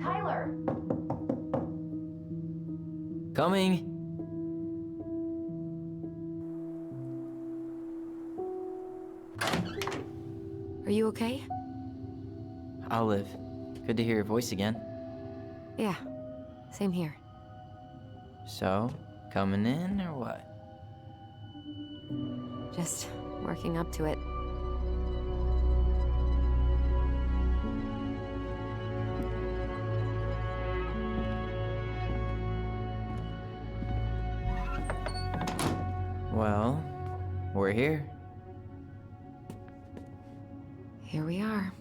Tyler! Coming. Are you okay? I'll live. Good to hear your voice again. Yeah, same here. So, coming in or what? Just working up to it. Well, we're here. Here we are.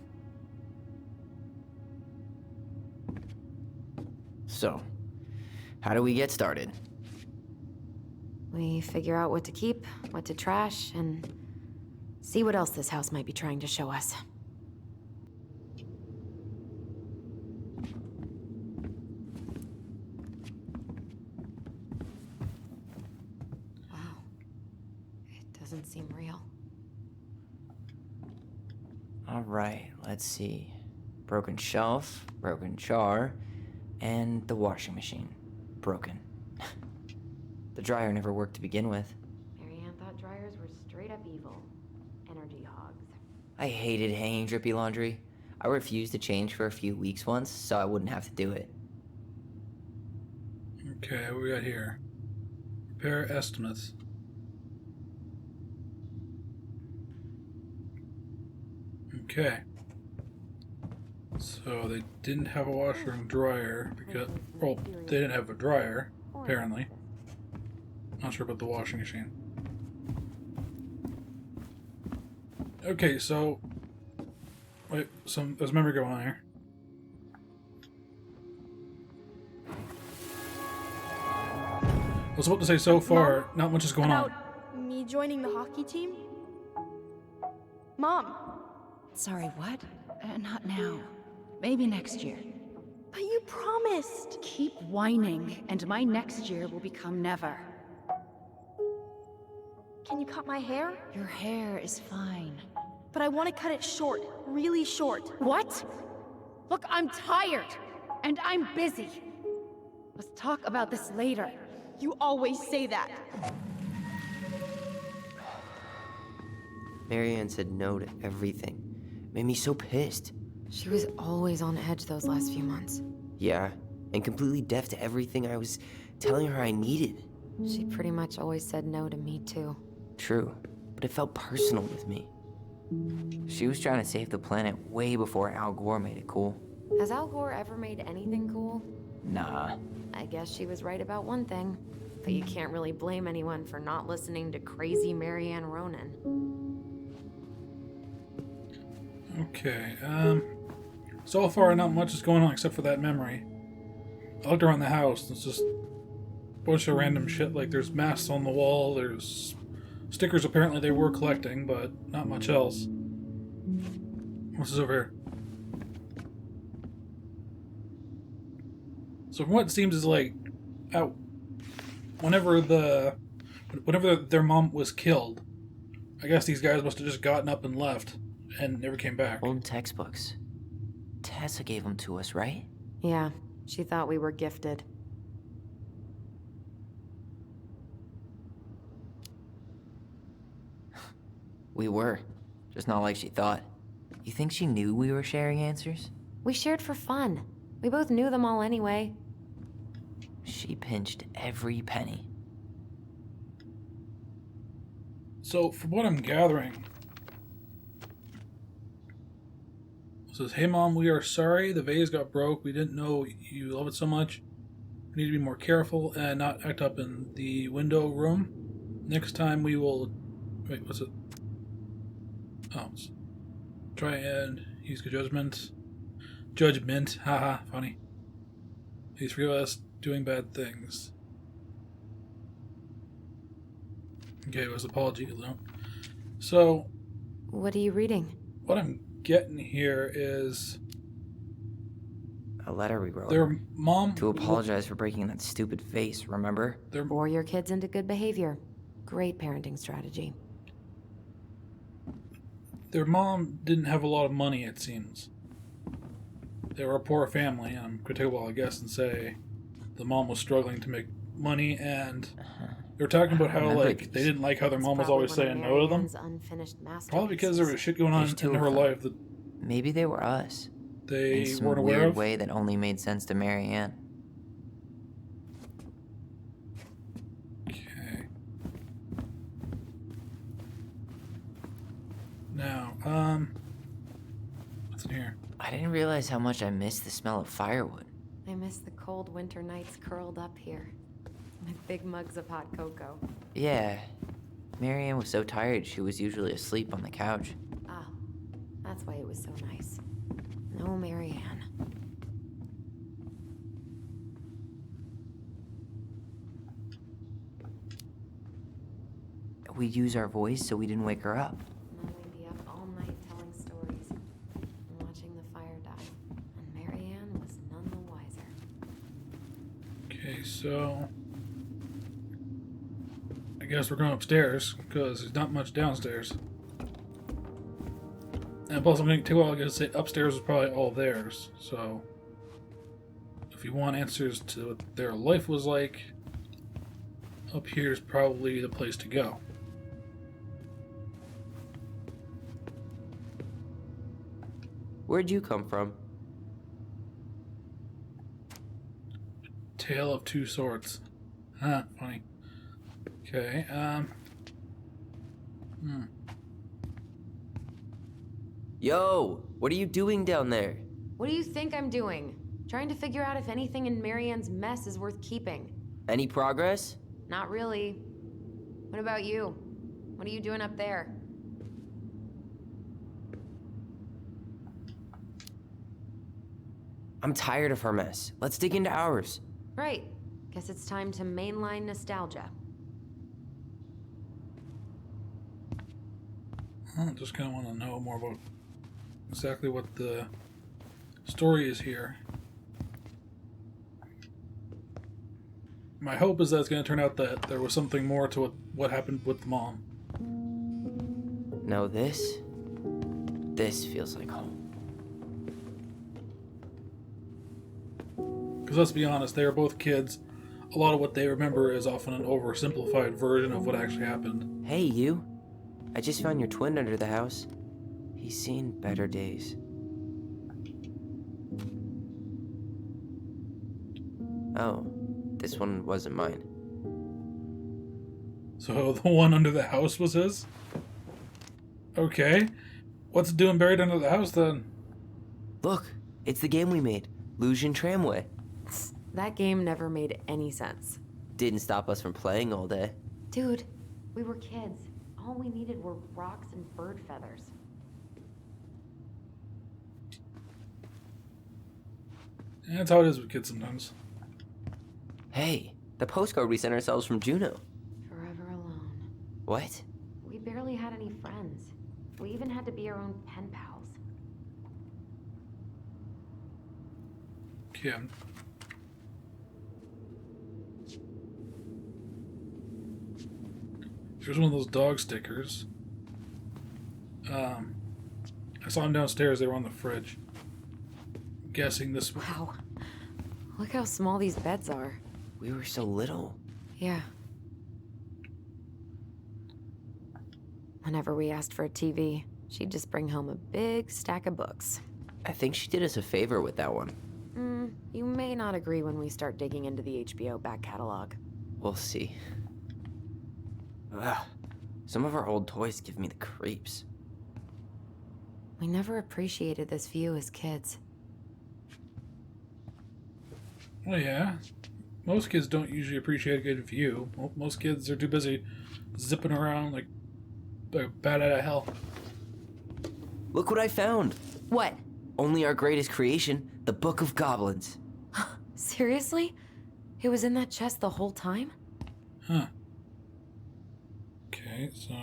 So, how do we get started? We figure out what to keep, what to trash, and see what else this house might be trying to show us. Wow. It doesn't seem real. Alright, let's see. Broken shelf, broken jar, and the washing machine. Broken. The dryer never worked to begin with. Marianne thought dryers were straight up evil. Energy hogs. I hated hanging drippy laundry. I refused to change for a few weeks once, so I wouldn't have to do it. Okay, what we got here? Repair estimates. Okay. So they didn't have a washer and dryer because, well, they didn't have a dryer, apparently. Not sure about the washing machine. Okay, so wait, there's memory going on here. I was about to say so far, Mom, not much is going on. about me joining the hockey team? Mom, Sorry, what? Not now. Maybe next year. but you promised. Keep whining, and my next year will become never. Can you cut my hair? Your hair is fine. But I want to cut it short, really short. What? Look, I'm tired, and I'm busy. Let's talk about this later. You always say that. Marianne said no to everything. Made me so pissed. She was always on edge those last few months. Yeah, and completely deaf to everything I was telling her I needed. She pretty much always said no to me, too. True, but it felt personal with me. She was trying to save the planet way before Al Gore made it cool. Has Al Gore ever made anything cool? Nah. I guess she was right about one thing. But you can't really blame anyone for not listening to crazy Marianne Ronan. Okay, so far not much is going on except for that memory. I looked around the house, it's just a bunch of random shit, like there's masks on the wall, there's stickers apparently they were collecting, but not much else. What's this over here? So from what it seems is like, whenever their mom was killed, I guess these guys must have just gotten up and left and never came back. Old textbooks. Tessa gave them to us, right? Yeah, she thought we were gifted. We were. Just not like she thought. You think she knew we were sharing answers? We shared for fun. We both knew them all anyway. She pinched every penny. So, from what I'm gathering, it says, "Hey Mom, we are sorry the vase got broke. We didn't know you love it so much. We need to be more careful and not act up in the window room. Next time we will..." Wait, what's it? Oh, try and use good judgment. Judgment, haha, funny. Please forgive us doing bad things. Okay, it was apology, though. So, What are you reading? what I'm getting here is A letter we wrote. their mom To apologize for breaking that stupid vase, remember? Or your kids into good behavior. Great parenting strategy. Their mom didn't have a lot of money, it seems. They were a poor family. I'm going to take a while, I guess, and say the mom was struggling to make money, and they were talking about how, remember like, these. they didn't like how their It's mom was probably always one of saying no to them. Marianne's unfinished Probably because there was masterpieces. shit going on There's two in of her them. life that Maybe they were us. they in some weren't aware weird of. way that only made sense to Marianne. Okay. Now, what's in here? I didn't realize how much I missed the smell of firewood. I miss the cold winter nights curled up here with big mugs of hot cocoa. Yeah, Marianne was so tired she was usually asleep on the couch. Ah, that's why it was so nice. No Marianne. We'd use our voice so we didn't wake her up. And then we'd be up all night telling stories and watching the fire die. And Marianne was none the wiser. Okay, so I guess we're going upstairs because there's not much downstairs. And plus, I'm going to take a while to say upstairs is probably all theirs. So if you want answers to what their life was like, up here is probably the place to go. Where'd you come from? Tale of Two Swords. Huh, funny. Okay, Yo, what are you doing down there? What do you think I'm doing? Trying to figure out if anything in Marianne's mess is worth keeping. Any progress? Not really. What about you? What are you doing up there? I'm tired of her mess. Let's dig into ours. Right. Guess it's time to mainline nostalgia. I just kind of want to know more about exactly what the story is here. My hope is that it's going to turn out that there was something more to what happened with the mom. No, this feels like home. Because let's be honest, they are both kids. A lot of what they remember is often an oversimplified version of what actually happened. Hey, you. I just found your twin under the house. He's seen better days. Oh, this one wasn't mine. So the one under the house was his? Okay. What's it doing buried under the house then? Look, it's the game we made, Lusion Tramway. That game never made any sense. Didn't stop us from playing all day. Dude, we were kids. All we needed were rocks and bird feathers. Yeah, that's how it is with kids sometimes. Hey, the postcard we sent ourselves from Juneau. Forever alone. What? We barely had any friends. We even had to be our own pen pals. Okay. Here's one of those dog stickers. I saw them downstairs. They were on the fridge. I'm guessing this. Wow. Look how small these beds are. We were so little. Yeah. Whenever we asked for a TV, she'd just bring home a big stack of books. I think she did us a favor with that one. You may not agree when we start digging into the HBO back catalog. We'll see. Ugh. Some of our old toys give me the creeps. We never appreciated this view as kids. Well, yeah. Most kids don't usually appreciate a good view. Most kids are too busy zipping around like a bat out of hell. Look what I found! What? Only our greatest creation, the Book of Goblins. Seriously? It was in that chest the whole time? Huh. Okay, so...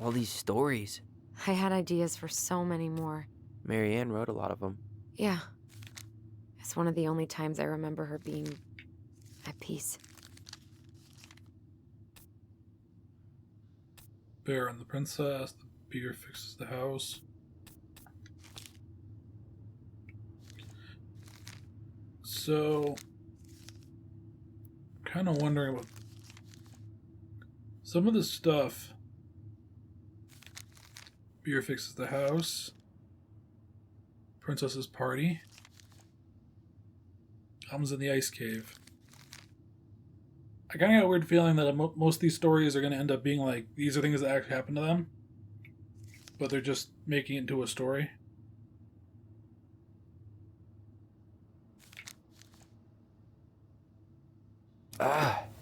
All these stories. I had ideas for so many more. Marianne wrote a lot of them. Yeah. It's one of the only times I remember her being at peace. Bear and the Princess. The beer fixes the house. So, kind of wondering about some of the stuff. Beer fixes the house. Princess's party. Comes in the ice cave. I kind of got a weird feeling that most of these stories are going to end up being like, these are things that actually happened to them, but they're just making it into a story.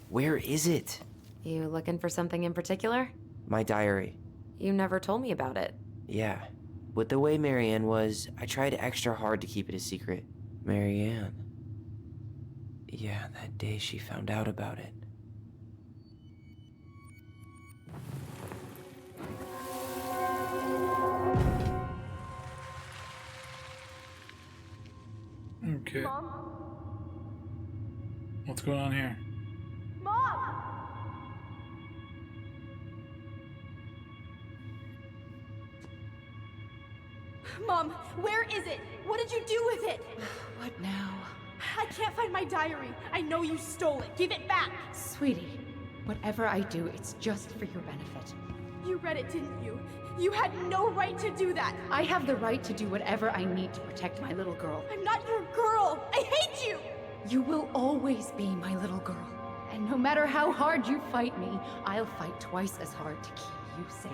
Where is it? You looking for something in particular? My diary. You never told me about it. Yeah. With the way Marianne was, I tried extra hard to keep it a secret. Marianne. Yeah, that day she found out about it. Okay. Mom? What's going on here? Mom! Mom, where is it? What did you do with it? What now? I can't find my diary. I know you stole it. Give it back. Sweetie, whatever I do, it's just for your benefit. You read it, didn't you? You had no right to do that. I have the right to do whatever I need to protect my little girl. I'm not your girl. I hate you. You will always be my little girl. And no matter how hard you fight me, I'll fight twice as hard to keep you safe.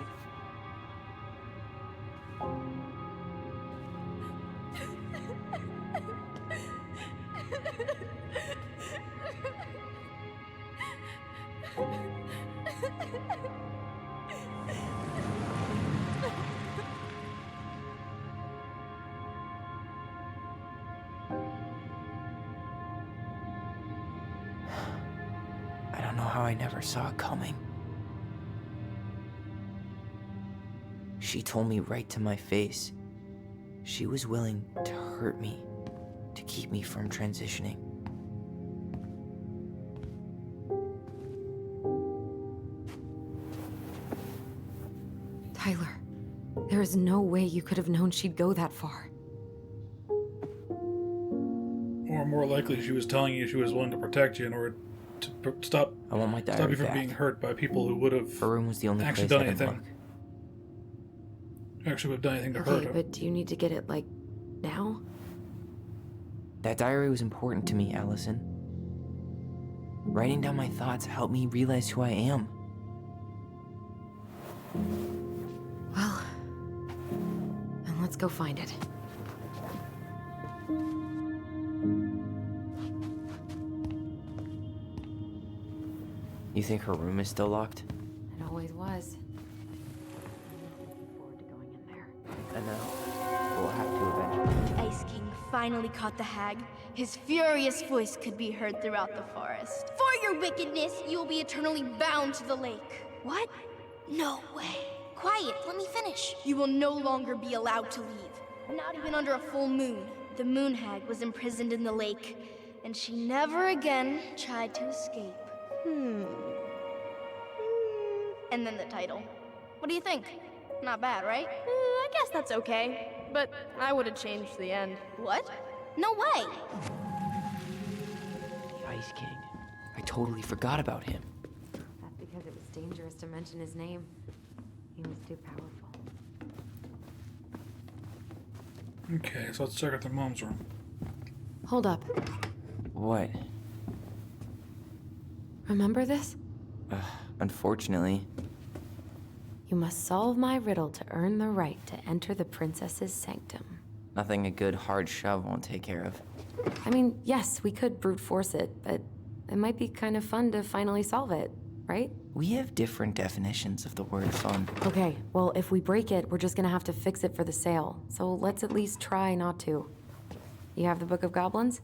I don't know how I never saw it coming. She told me right to my face. She was willing to hurt me, to keep me from transitioning. Tyler, there is no way you could have known she'd go that far. Or more likely, she was telling you she was willing to protect you in order to stop I want my stop diary you from back. being hurt by people who would have Her room was the only actually place done I could anything. look. actually would have done anything to hurt Okay, her. but do you need to get it, like, now? That diary was important to me, Allison. Writing down my thoughts helped me realize who I am. Well, then let's go find it. You think her room is still locked? It always was. I'm looking forward to going in there. I know. We'll have to eventually. The Ice King finally caught the hag. His furious voice could be heard throughout the forest. For your wickedness, you will be eternally bound to the lake. What? No way. Quiet, let me finish. You will no longer be allowed to leave. Not even under a full moon. The moon hag was imprisoned in the lake, and she never again tried to escape. And then the title. What do you think? Not bad, right? I guess that's okay. But I would have changed the end. What? No way! The Ice King. I totally forgot about him. That's because it was dangerous to mention his name. He was too powerful. Okay, so let's check out their mom's room. Hold up. What? Remember this? Unfortunately. You must solve my riddle to earn the right to enter the princess's sanctum. Nothing a good hard shove won't take care of. I mean, yes, we could brute force it, but it might be kind of fun to finally solve it, right? We have different definitions of the word fun. Okay, well, if we break it, we're just gonna have to fix it for the sale. So let's at least try not to. You have the Book of Goblins?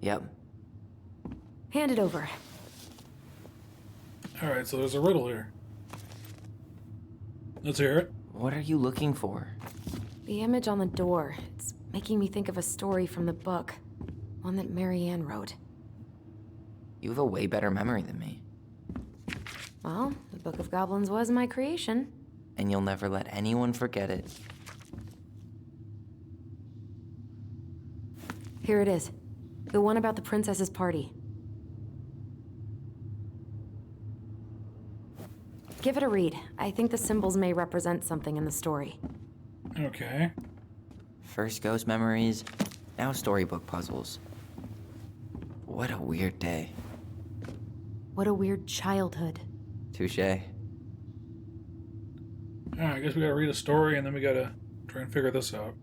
Yep. Hand it over. Alright, so there's a riddle here. Let's hear it. What are you looking for? The image on the door. It's making me think of a story from the book. One that Marianne wrote. You have a way better memory than me. Well, the Book of Goblins was my creation. And you'll never let anyone forget it. Here it is. The one about the princess's party. Give it a read. I think the symbols may represent something in the story. Okay. First ghost memories, now storybook puzzles. What a weird day. What a weird childhood. Touché. Alright, I guess we gotta read a story and then we gotta try and figure this out.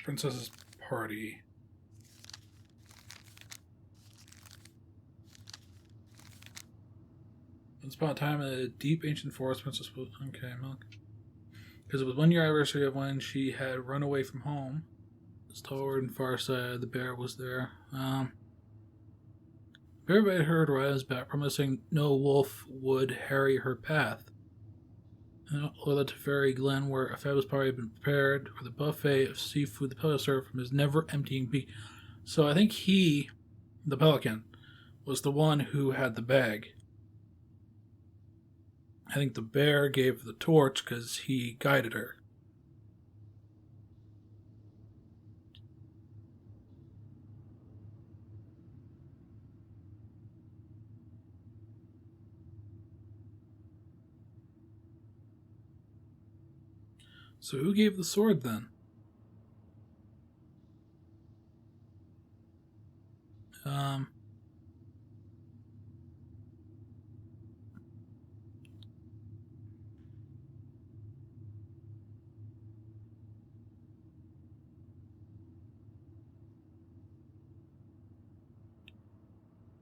Princess's party. Once upon a time in a deep ancient forest, Princess was... Okay, milk. Because it was 1 year anniversary of when she had run away from home. Toward and far side, the bear was there. Bear bade her to rise back, promising no wolf would harry her path. Or the Teferi Glen, where a fabulous party had been prepared, or the buffet of seafood the pelican served from his never-emptying beak. So I think he, the pelican, was the one who had the bag. I think the bear gave the torch because he guided her. So who gave the sword then?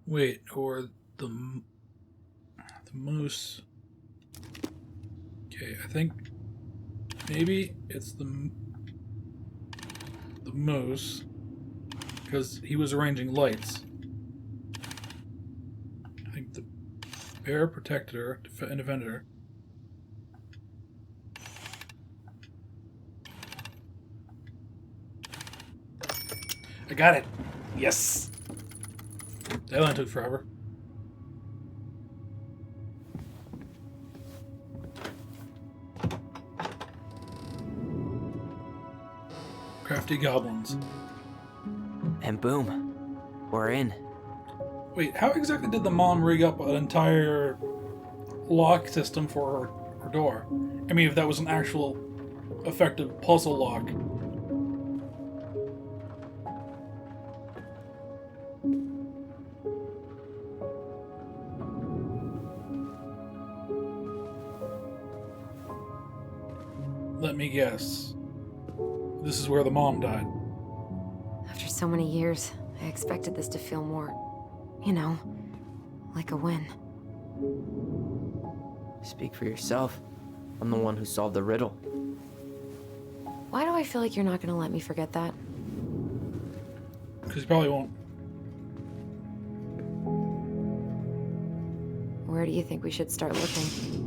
Wait, or the moose. Okay, I think maybe it's the moose, because he was arranging lights. I think the bear protected her and defended her. I got it! Yes! That only took forever. Crafty goblins. And boom, we're in. Wait, how exactly did the mom rig up an entire lock system for her door? I mean, if that was an actual effective puzzle lock. Let me guess. This is where the mom died. After so many years, I expected this to feel more, you know, like a win. Speak for yourself. I'm the one who solved the riddle. Why do I feel like you're not gonna let me forget that? Because you probably won't. Where do you think we should start looking?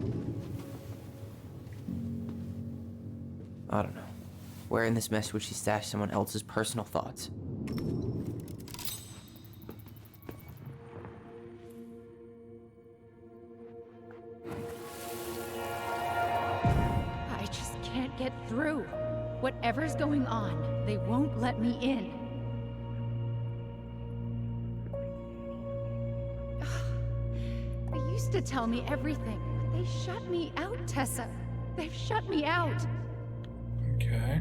I don't know. Where in this mess would she stash someone else's personal thoughts? I just can't get through. Whatever's going on, they won't let me in. They used to tell me everything, but they shut me out, Tessa. They've shut me out. Okay.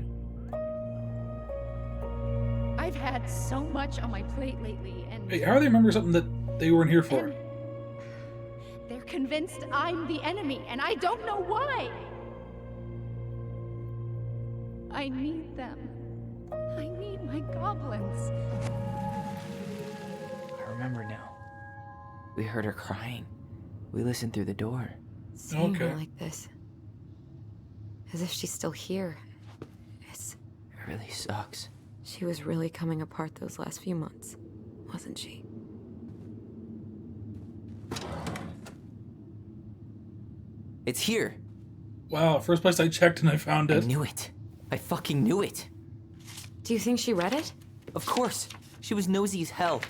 I've had so much on my plate lately, and Hey, how do they remember something that they weren't here for? and they're convinced I'm the enemy, and I don't know why. I need them. I need my goblins. I remember now. We heard her crying. We listened through the door. Seeing Okay. her like this. As if she's still here. It's... It really sucks. She was really coming apart those last few months, wasn't she? It's here. Wow, first place I checked and I found I it. knew it. I fucking knew it. Do you think she read it? Of course. She was nosy as hell.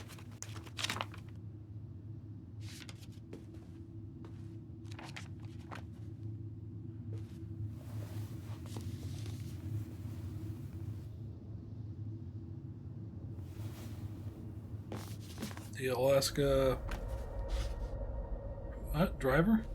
The Alaska... What? Driver?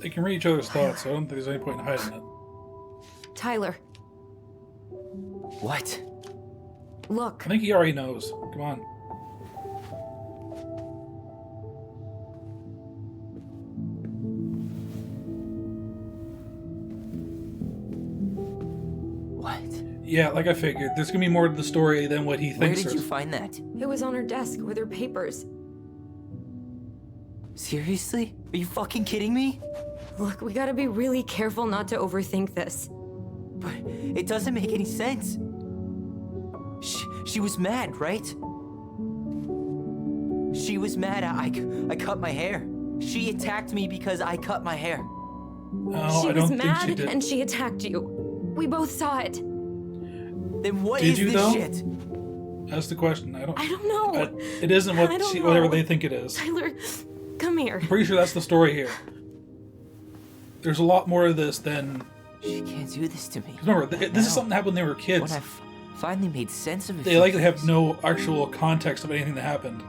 They can read each other's thoughts, so I don't think there's any point in hiding it. Tyler, What? look. I think he already knows. Come on. What? Yeah, like I figured, there's gonna be more to the story than what he Where thinks did you there's. find that? It was on her desk with her papers. Seriously? Are you fucking kidding me? Look, we gotta be really careful not to overthink this. But it doesn't make any sense. She was mad, right? She was mad I cut my hair. She attacked me because I cut my hair. Oh, She I was don't think she mad did. and she attacked you. We both saw it. Then what Did is you, this though? shit? That's the question. I don't know. It isn't what I don't whatever know. they think it is. Tyler, come here. I'm pretty sure that's the story here. There's a lot more of this than. She can't do this to me. Remember, this is No. something that happened when they were When kids. I finally made sense of it. They likely have no actual context of anything that happened.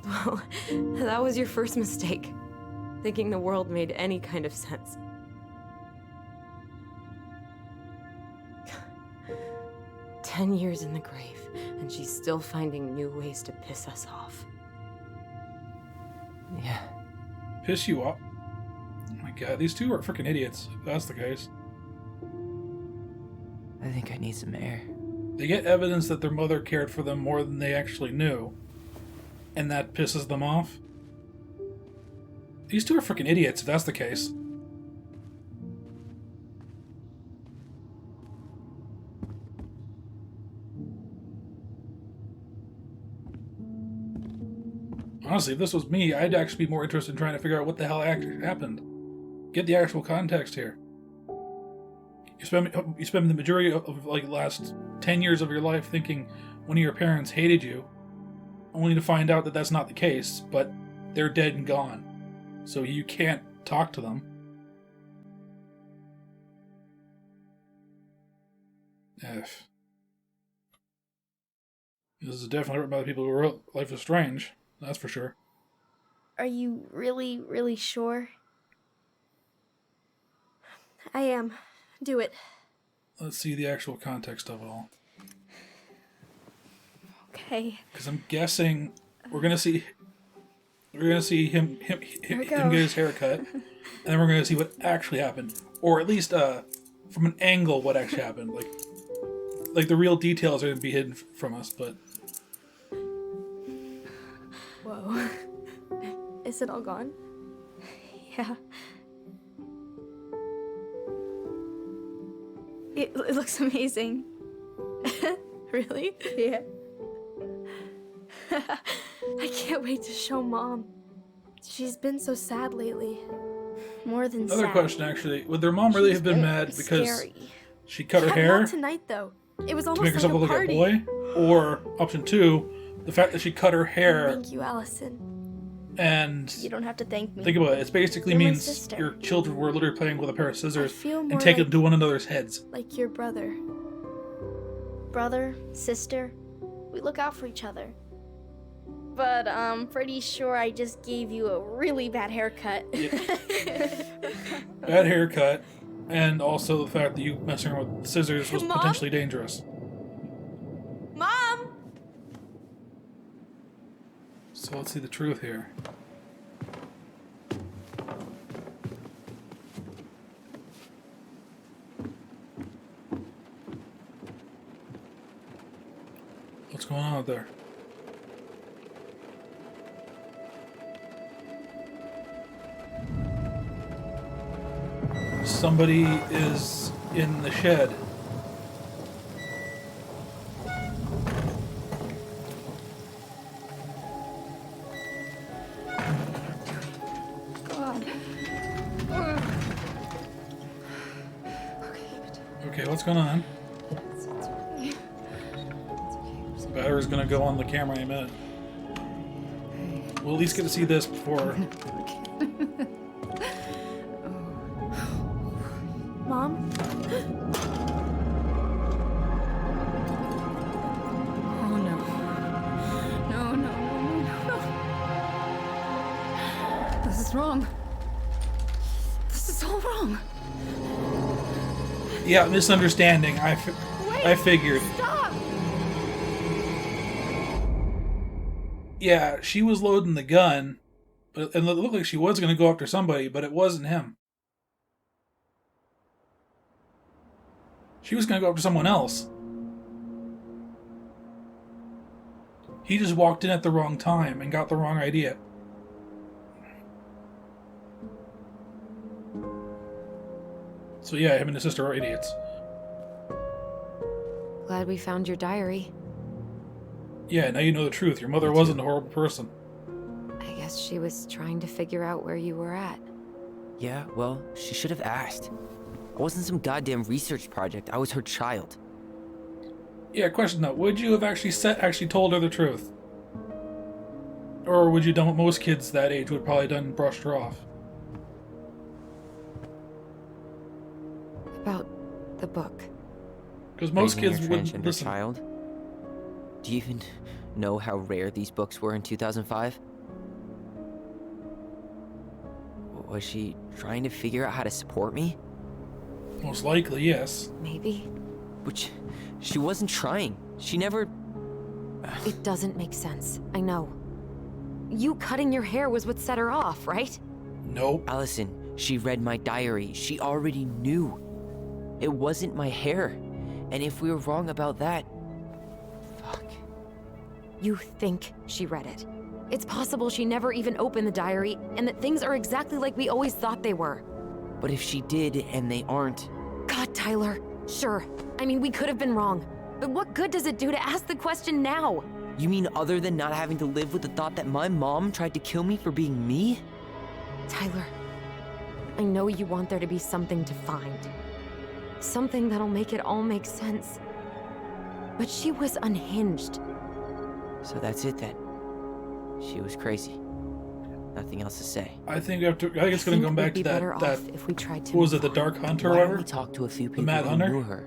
Well, that was your first mistake. Thinking the world made any kind of sense. "10 years in the grave, and she's still finding new ways to piss us off." Yeah. Piss you off. Oh my god, these two are freaking idiots, if that's the case. I think I need some air. They get evidence that their mother cared for them more than they actually knew. And that pisses them off. These two are freaking idiots, if that's the case. Honestly, if this was me, I'd actually be more interested in trying to figure out what the hell actually happened. Get the actual context here. You spend the majority of like last 10 years of your life thinking one of your parents hated you, only to find out that that's not the case, but they're dead and gone. So you can't talk to them. F. This is definitely written by the people who wrote Life is Strange, that's for sure. Are you really, really sure? I am. Do it. Let's see the actual context of it all. Okay. Because I'm guessing we're gonna see him we get go. his hair cut, and then we're gonna see what actually happened, or at least from an angle what actually happened. Like the real details are gonna be hidden from us, but Whoa. Is it all gone? Yeah. It looks amazing. Really? Yeah. I can't wait to show Mom. She's been so sad lately. More than another sad. question actually: would their mom really She's have been very mad because scary. she cut her Yeah, hair Not to tonight though. It was make almost herself like look a like a party. boy, or option two, the fact that she cut her hair Thank you, Allison. and You don't have to thank me. think about it. It basically You're my means sister. your children were literally playing with a pair of scissors I feel more and taking like- them to one another's heads. Like your brother. Brother, sister, we look out for each other. But I'm pretty sure I just gave you a really bad haircut. Bad haircut, and also the fact that you messing around with scissors was Mom? potentially dangerous. Mom! So let's see the truth here. What's going on out there? Somebody is in the shed. God. Okay, what's going on? Tyler's gonna go on the camera in a minute. We'll at least get to see this before. Mom? Oh no. No, no, no, no. This is wrong. This is all wrong. Yeah, misunderstanding. I figured. Stop! Yeah, she was loading the gun, but and it looked like she was going to go after somebody, but it wasn't him. She was going to go after someone else. He just walked in at the wrong time and got the wrong idea. So yeah, him and his sister are idiots. Glad we found your diary. Yeah, now you know the truth. Your mother wasn't a horrible person. I guess she was trying to figure out where you were at. Yeah, well, she should have asked. I wasn't some goddamn research project. I was her child. Yeah, question though. Would you have actually told her the truth? Or would you done what most kids that age would probably done and brushed her off? About the book. Because most Raising kids your wouldn't transgender listen. child? Do you even know how rare these books were in 2005? Was she trying to figure out how to support me? Most likely, yes. Maybe? Which, she wasn't trying. She never... It doesn't make sense. I know. You cutting your hair was what set her off, right? Nope. Allison, she read my diary. She already knew. It wasn't my hair. And if we were wrong about that... Fuck. You think she read it. It's possible she never even opened the diary, and that things are exactly like we always thought they were. But if she did, and they aren't... God, Tyler. Sure. I mean, we could have been wrong. But what good does it do to ask the question now? You mean other than not having to live with the thought that my mom tried to kill me for being me? Tyler, I know you want there to be something to find. Something that'll make it all make sense. But she was unhinged. So that's it then. She was crazy. Nothing else to say. I think it's going to come back to that. If we tried to. What was it, the Dark Hunter or Why don't whatever? we talk to a few people Mad who Hunter? knew her?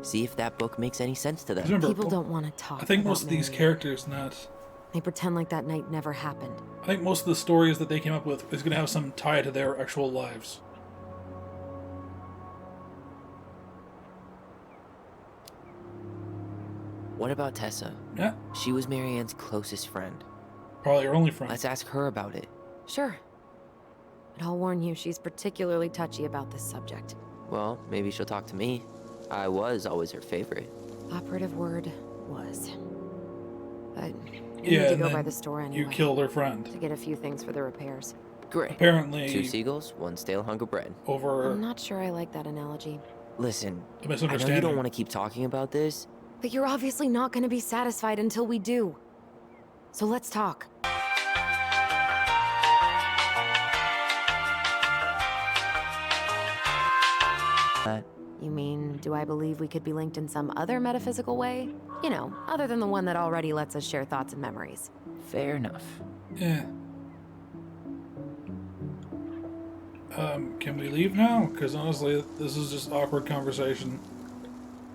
See if that book makes any sense to them. Remember, People don't want to talk. I think about most of these Marianne. characters, not. They pretend like that night never happened. I think most of the stories that they came up with is going to have some tie to their actual lives. What about Tessa? Yeah, She was Marianne's closest friend. probably your only friend. Let's ask her about it. Sure. But I'll warn you, she's particularly touchy about this subject. Well, maybe she'll talk to me. I was always her favorite. Operative word was. But you Yeah, need to and go by then the store You anyway. killed her friend. To get a few things for the repairs. Great. Apparently, 2 seagulls, 1 stale hunk of bread. over I'm not sure I like that analogy. Listen, a I know misunderstanding. you don't want to keep talking about this. But you're obviously not going to be satisfied until we do. So let's talk. You mean, do I believe we could be linked in some other metaphysical way? You know, other than the one that already lets us share thoughts and memories. Fair enough. Yeah. Can we leave now? Because honestly, this is just awkward conversation.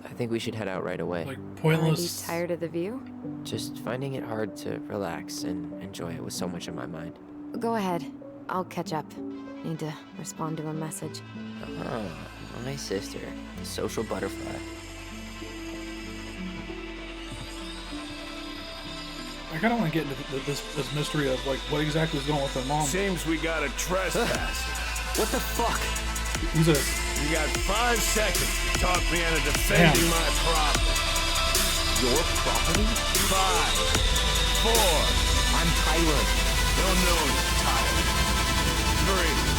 I think we should head out right away. Like, Are you pointless. tired of the view? Just finding it hard to relax and enjoy it with so much on my mind. Go ahead. I'll catch up. Need to respond to a message. Oh, my sister, the social butterfly. I kind of want to get into this mystery of, like, what exactly is going on with her mom. Seems we got a trespasser. What the fuck? Who's this? You got 5 seconds to talk me into defending Damn. my property. Your property? 5, 4, I'm Tyler. don't know you, Tyler. 3,